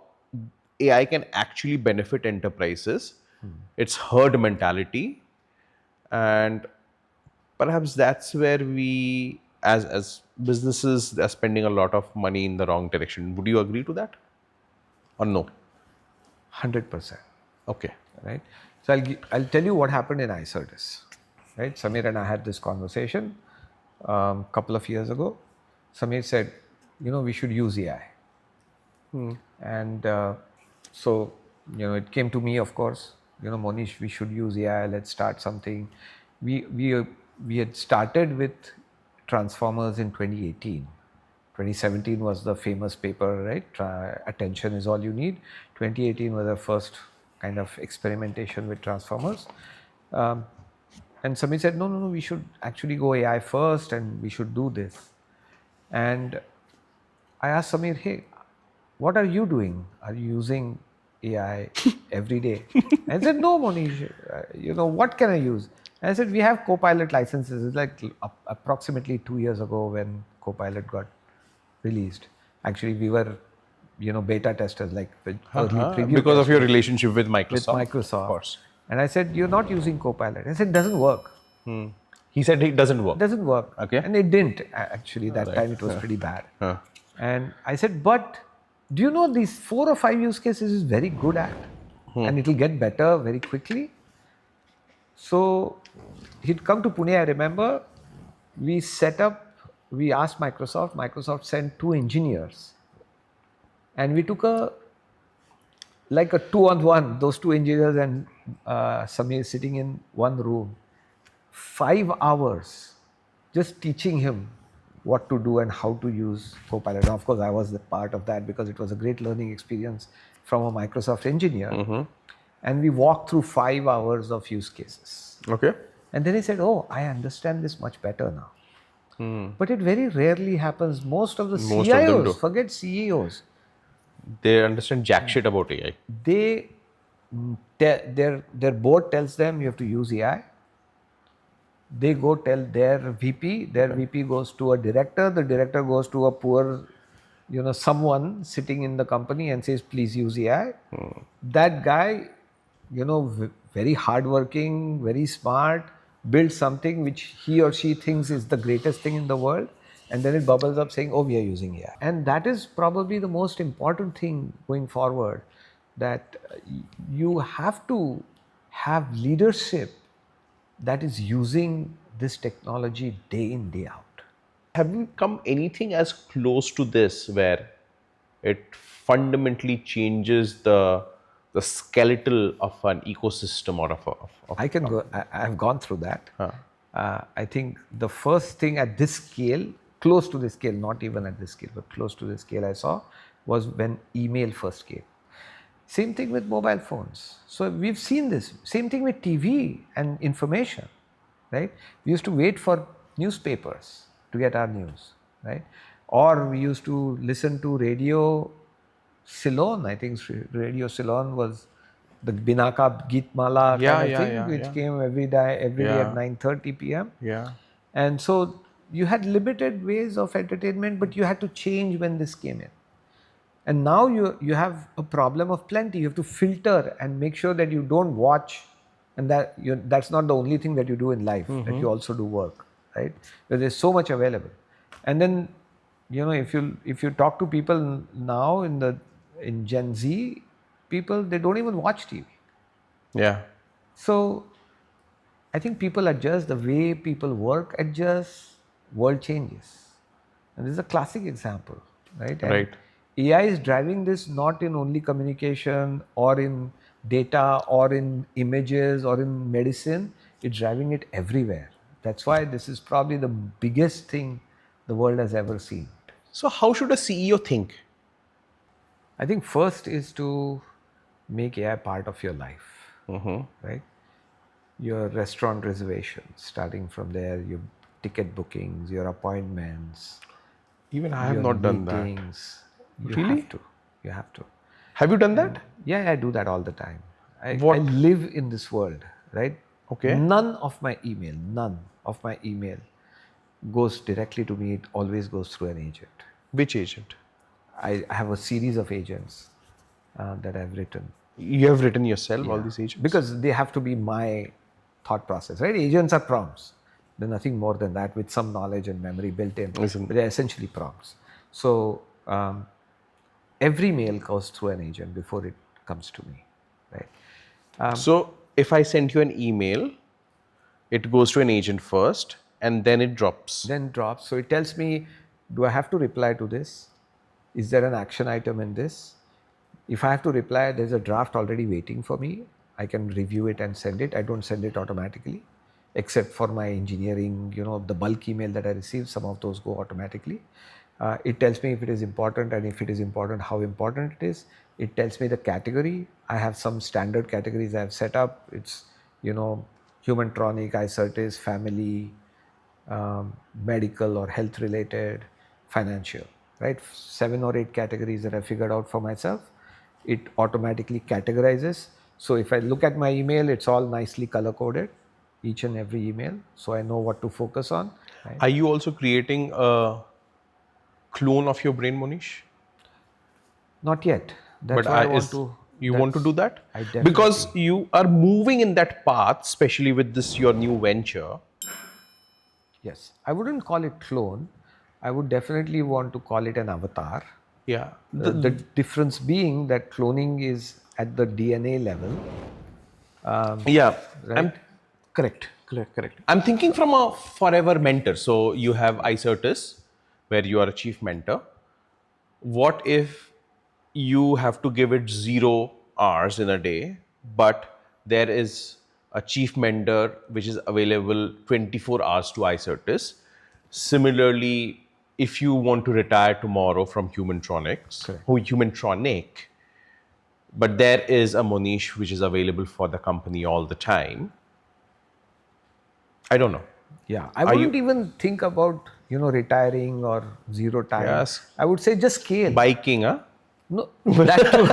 AI can actually benefit enterprises. It's herd mentality, and perhaps that's where we as businesses are spending a lot of money in the wrong direction. Would you agree to that or no? 100%. Okay. Right. So I'll tell you what happened in Icertis. Right. Samir and I had this conversation couple of years ago. Samir said, we should use AI. And so, it came to me, of course, Monish, we should use AI. Let's start something. We had started with transformers in 2018. 2017 was the famous paper, right? Attention is all you need. 2018 was the first kind of experimentation with transformers. And Samir said, no, we should actually go AI first and we should do this. And I asked Samir, hey, what are you doing? Are you using AI every day? And I said, no, Monish, what can I use? And I said, we have Copilot licenses. It's like approximately 2 years ago when Copilot got released. Actually, we were, beta testers, like the early preview Because of your testers relationship with Microsoft. with Microsoft. Of course. And I said, you're not using Copilot. I said, it doesn't work. He said it doesn't work. Doesn't work. Okay. And it didn't actually. That time it was pretty bad. And I said, but do you know these 4 or 5 use cases is very good at, and it will get better very quickly. So he'd come to Pune. I remember we asked Microsoft sent 2 engineers, and we took a 2-on-1, those 2 engineers and Samir sitting in one room, 5 hours just teaching him what to do and how to use Copilot. Now, of course, I was the part of that because it was a great learning experience from a Microsoft engineer. And we walked through 5 hours of use cases. Okay. And then he said, oh, I understand this much better now. But it very rarely happens. Most of the Most of them do. CIOs, forget CEOs, They understand jack shit about AI. their board tells them you have to use AI. They go tell their VP, their VP goes to a director, the director goes to a poor, someone sitting in the company and says, please use AI. That guy, very hardworking, very smart, builds something which he or she thinks is the greatest thing in the world. And then it bubbles up saying, oh, we are using AI. And that is probably the most important thing going forward, that you have to have leadership that is using this technology day in, day out. Have you come anything as close to this where it fundamentally changes the skeletal of an ecosystem or I've gone through that. I think the first thing at this scale, close to this scale, not even at this scale, but close to this scale I saw was when email first came. Same thing with mobile phones. So we've seen this. Same thing with TV and information, right? We used to wait for newspapers to get our news, right? Or we used to listen to Radio Ceylon. I think Radio Ceylon was the Binaka Geetmala kind of thing, which came every day at 9:30 p.m. Yeah. And so you had limited ways of entertainment, but you had to change when this came in. And now you have a problem of plenty. You have to filter and make sure that you don't watch, and that's not the only thing that you do in life, that you also do work, right? Because there's so much available. And then, if you talk to people now in Gen Z, people, they don't even watch TV. Yeah. So I think people adjust, the way people work adjusts, world changes. And this is a classic example, right? And AI is driving this not in only communication or in data or in images or in medicine, it's driving it everywhere. That's why this is probably the biggest thing the world has ever seen. So how should a CEO think? I think first is to make AI part of your life, right? Your restaurant reservations, starting from there, your ticket bookings, your appointments. Even I have not done that. Really? You have to. Have you done that? Yeah, I do that all the time. I live in this world, right? Okay. None of my email goes directly to me. It always goes through an agent. Which agent? I have a series of agents that I've written. You have written yourself, all these agents? Because they have to be my thought process, right? Agents are prompts. They're nothing more than that, with some knowledge and memory built in. But they're essentially prompts. So every mail goes through an agent before it comes to me, right? So if I send you an email, it goes to an agent first and then it drops. So it tells me, do I have to reply to this? Is there an action item in this? If I have to reply, there's a draft already waiting for me. I can review it and send it. I don't send it automatically, except for my engineering, the bulk email that I receive, some of those go automatically. It tells me if it is important, and if it is important, how important it is. It tells me the category. I have some standard categories I have set up. It's, Humantronic, Icertis, family, medical or health related, financial, right? 7 or 8 categories that I figured out for myself. It automatically categorizes. So if I look at my email, it's all nicely color coded, each and every email. So I know what to focus on. Right? Are you also creating a clone of your brain, Monish? Not yet. That's why I want to. You want to do that? I definitely. Because you are moving in that path, especially with this, your new venture. Yes, I wouldn't call it clone. I would definitely want to call it an avatar. Yeah. The difference being that cloning is at the DNA level, Yeah. right? I'm correct. I'm thinking from a forever mentor. So you have Icertis, where you are a chief mentor. What if you have to give it 0 hours in a day, but there is a chief mentor which is available 24 hours to Icertis? Similarly, if you want to retire tomorrow from Correct. Humantronic, but there is a Monish which is available for the company all the time. I don't know. Yeah, I Are wouldn't you? even think about retiring or zero time. Yes. I would say just scale. Biking, huh? No, that too.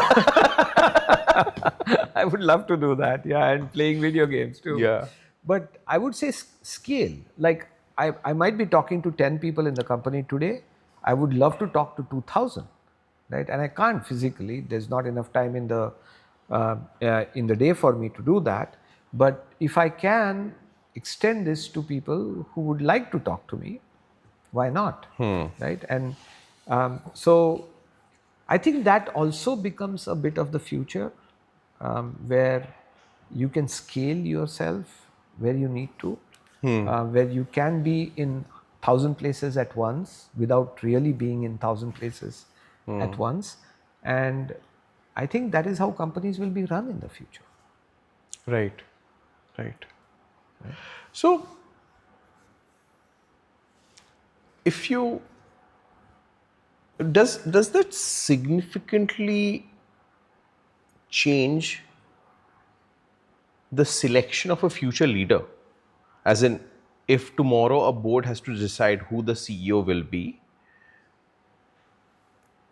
I would love to do that. Yeah, and playing video games too. Yeah. But I would say scale. Like I might be talking to 10 people in the company today. I would love to talk to 2,000, right? And I can't physically. There's not enough time in the day for me to do that. But if I can extend this to people who would like to talk to me, why not? Right? And so I think that also becomes a bit of the future, where you can scale yourself where you need to, where you can be in 1,000 places at once without really being in 1,000 places at once. And I think that is how companies will be run in the future. Right. Right. So, if you does that significantly change the selection of a future leader? As in, if tomorrow a board has to decide who the CEO will be,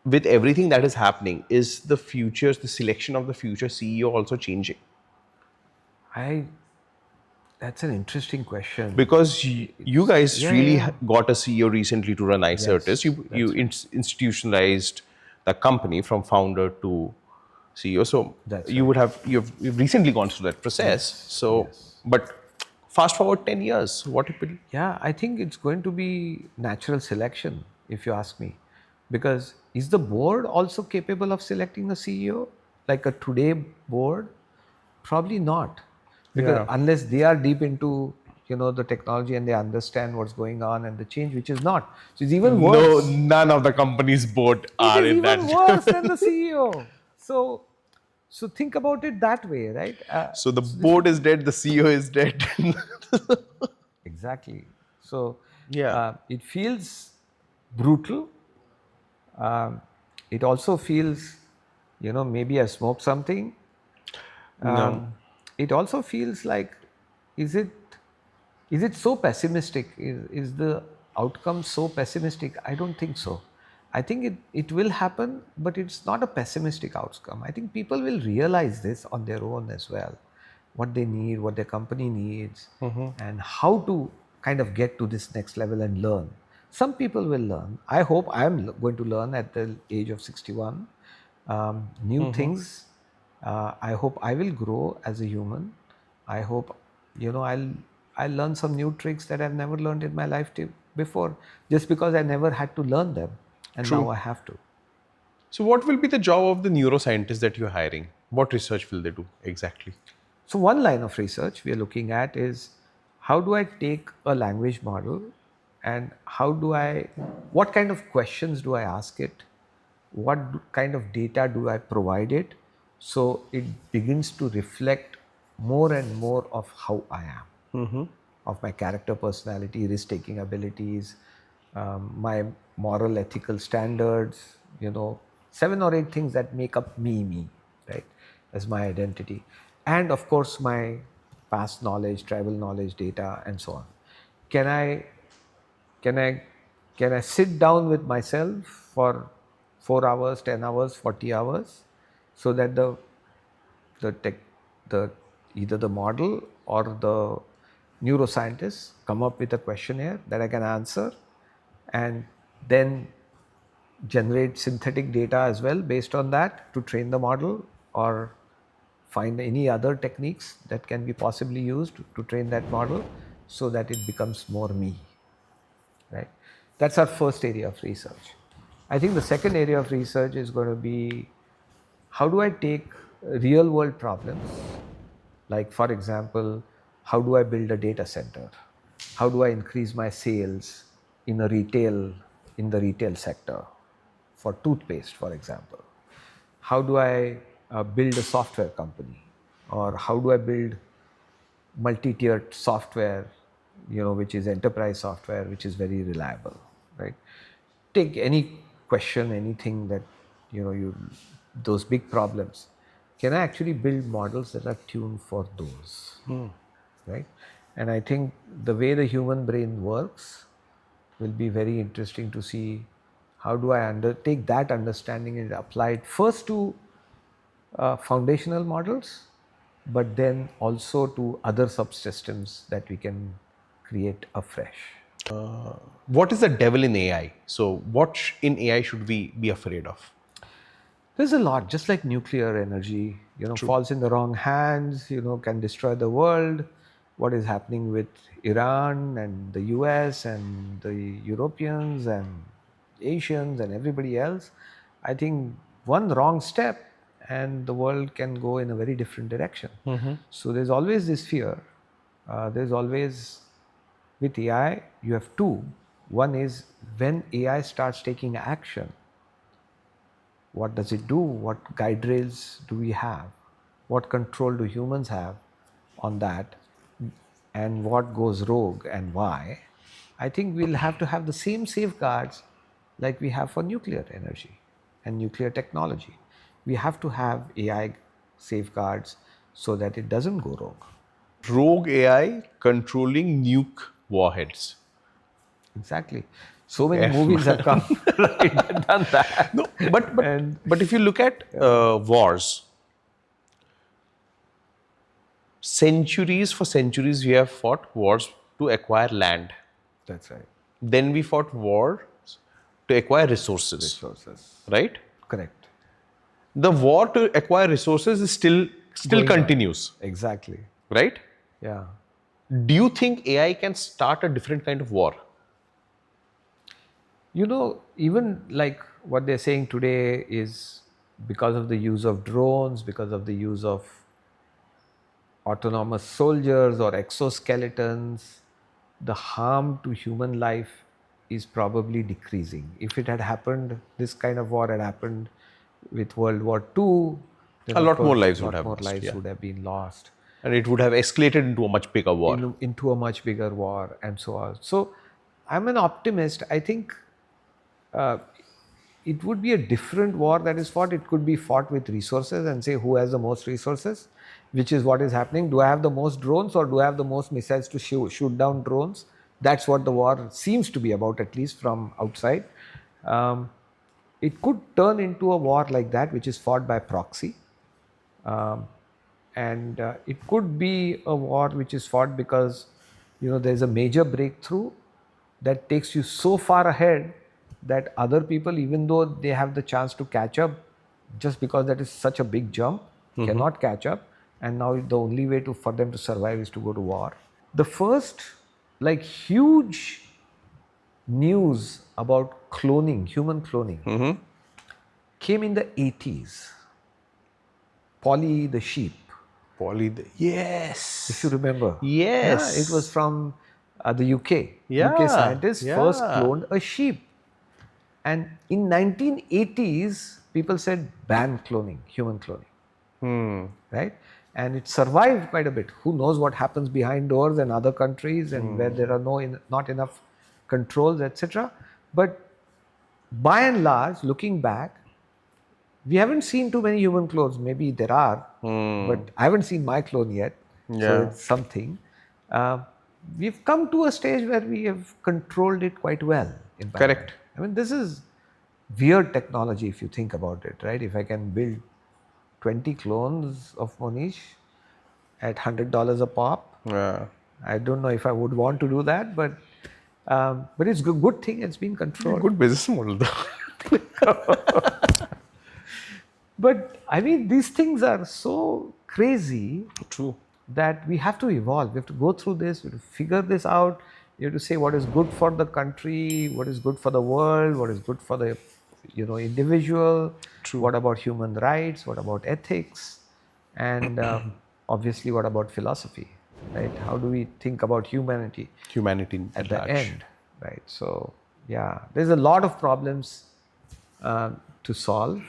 with everything that is happening, is the selection of the future CEO also changing? I That's an interesting question. Because you guys Yeah, really yeah. got a CEO recently to run Icertis. Yes, You that's right. institutionalized the company from founder to CEO. So That's you right. would have you've recently gone through that process. Yes, So, yes. but fast forward 10 years, what it will? Yeah, I think it's going to be natural selection, if you ask me. Because is the board also capable of selecting a CEO? Like a today board? Probably not. Because Yeah. unless they are deep into the technology and they understand what's going on and the change, which is not. So it's even No, worse. none of the company's board It are is in even that. worse than the CEO. So think about it that way, right? So the So this board is dead, the CEO is dead. exactly. So Yeah. it feels brutal. Um, it also feels, maybe I smoked something. No. It also feels like, is it is it so pessimistic? Is the outcome so pessimistic? I don't think so. I think it will happen, but it's not a pessimistic outcome. I think people will realize this on their own as well, what they need, what their company needs, and how to kind of get to this next level and learn. Some people will learn. I hope I am going to learn at the age of 61 new things. I hope I will grow as a human. I hope I'll learn some new tricks that I've never learned in my life before, just because I never had to learn them, and now True. I have to. So what will be the job of the neuroscientists that you're hiring? What research will they do exactly? So one line of research we are looking at is, how do I take a language model and what kind of questions do I ask it? What kind of data do I provide it so it begins to reflect more and more of how I am, of my character, personality, risk taking abilities, my moral, ethical standards, 7 or 8 things that make up me, right, as my identity. And of course, my past knowledge, tribal knowledge, data, and so on. Can I can I can I sit down with myself for 4 hours, 10 hours, 40 hours, so that the tech the either the model or the neuroscientists come up with a questionnaire that I can answer, and then generate synthetic data as well based on that to train the model, or find any other techniques that can be possibly used to train that model so that it becomes more me. right? That's our first area of research. I think the second area of research is going to be how do I take real world problems, like for example, how do I build a data center? How do I increase my sales in the retail sector for toothpaste, for example? How do I build a software company, or how do I build multi-tiered software, which is enterprise software, which is very reliable, right? Take any question, anything that you those big problems. Can I actually build models that are tuned for those, right? And I think the way the human brain works will be very interesting to see how do I undertake that understanding and apply it first to foundational models, but then also to other subsystems that we can create afresh. What is the devil in AI? So, what in AI should we be afraid of? There's a lot, just like nuclear energy, falls in the wrong hands, can destroy the world. What is happening with Iran and the US and the Europeans and Asians and everybody else, I think one wrong step and the world can go in a very different direction. So there's always this fear. There's always, with AI, you have two. One is when AI starts taking action, what does it do? What guide rails do we have? What control do humans have on that? And what goes rogue and why? I think we'll have to have the same safeguards like we have for nuclear energy and nuclear technology. We have to have AI safeguards so that it doesn't go rogue. Rogue AI controlling nuke warheads. Exactly. So many Yeah. movies have come right, done that. No, but if you look at wars, for centuries we have fought wars to acquire land. That's right. Then we fought wars to acquire resources. Resources. Right? Correct. The war to acquire resources is still Going on. continues. Exactly. Right? Yeah. Do you think AI can start a different kind of war? Even like what they're saying today is because of the use of drones, because of the use of autonomous soldiers or exoskeletons, the harm to human life is probably decreasing. If it had happened, this kind of war had happened with World War II, then A of lot more course, lives a would lot have more lost, lives yeah. would have been lost. And it would have escalated into a much bigger war. Into a much bigger war and so on. So I'm an optimist. I think it would be a different war that is fought. It could be fought with resources and say who has the most resources, which is what is happening. Do I have the most drones or do I have the most missiles to shoot down drones? That's what the war seems to be about, at least from outside. It could turn into a war like that, which is fought by proxy. And it could be a war which is fought because there's a major breakthrough that takes you so far ahead that other people, even though they have the chance to catch up, just because that is such a big jump, cannot catch up, and now the only way for them to survive is to go to war. The first huge news about cloning, human cloning, came in the 80s. Polly the sheep. Yes. If you remember. Yes. Yeah, it was from the UK. Yeah, UK scientists yeah. first cloned a sheep. And in 1980s, people said ban cloning, human cloning. Right? And it survived quite a bit. Who knows what happens behind doors in other countries and where there are not enough controls, etc. But by and large, looking back, we haven't seen too many human clones. Maybe there are, but I haven't seen my clone yet. So Yeah. it's something. We've come to a stage where we have controlled it quite well. In biology. Correct. I mean, this is weird technology if you think about it, right? If I can build 20 clones of Monish at $100 a pop, Yeah. I don't know if I would want to do that, but it's a good thing it's been controlled. Good business model though. But I mean, these things are so crazy True. that we have to evolve. We have to go through this, we have to figure this out. You have to say what is good for the country, what is good for the world, what is good for the individual. True. What about human rights? What about ethics? And obviously, what about philosophy? Right? How do we think about humanity Humanity at at the large. end? Right. So yeah, there's a lot of problems to solve,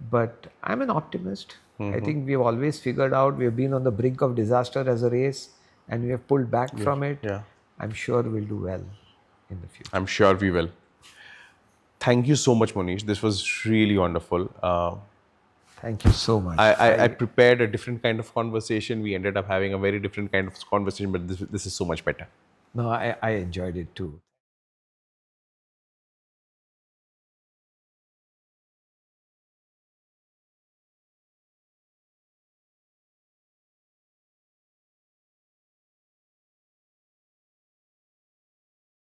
but I'm an optimist. I think we've always figured out we've been on the brink of disaster as a race, and we have pulled back from it. Yeah. I'm sure we'll do well in the future. I'm sure we will. Thank you so much, Monish. This was really wonderful. Thank you so much. I prepared a different kind of conversation. We ended up having a very different kind of conversation, but this is so much better. No, I enjoyed it too.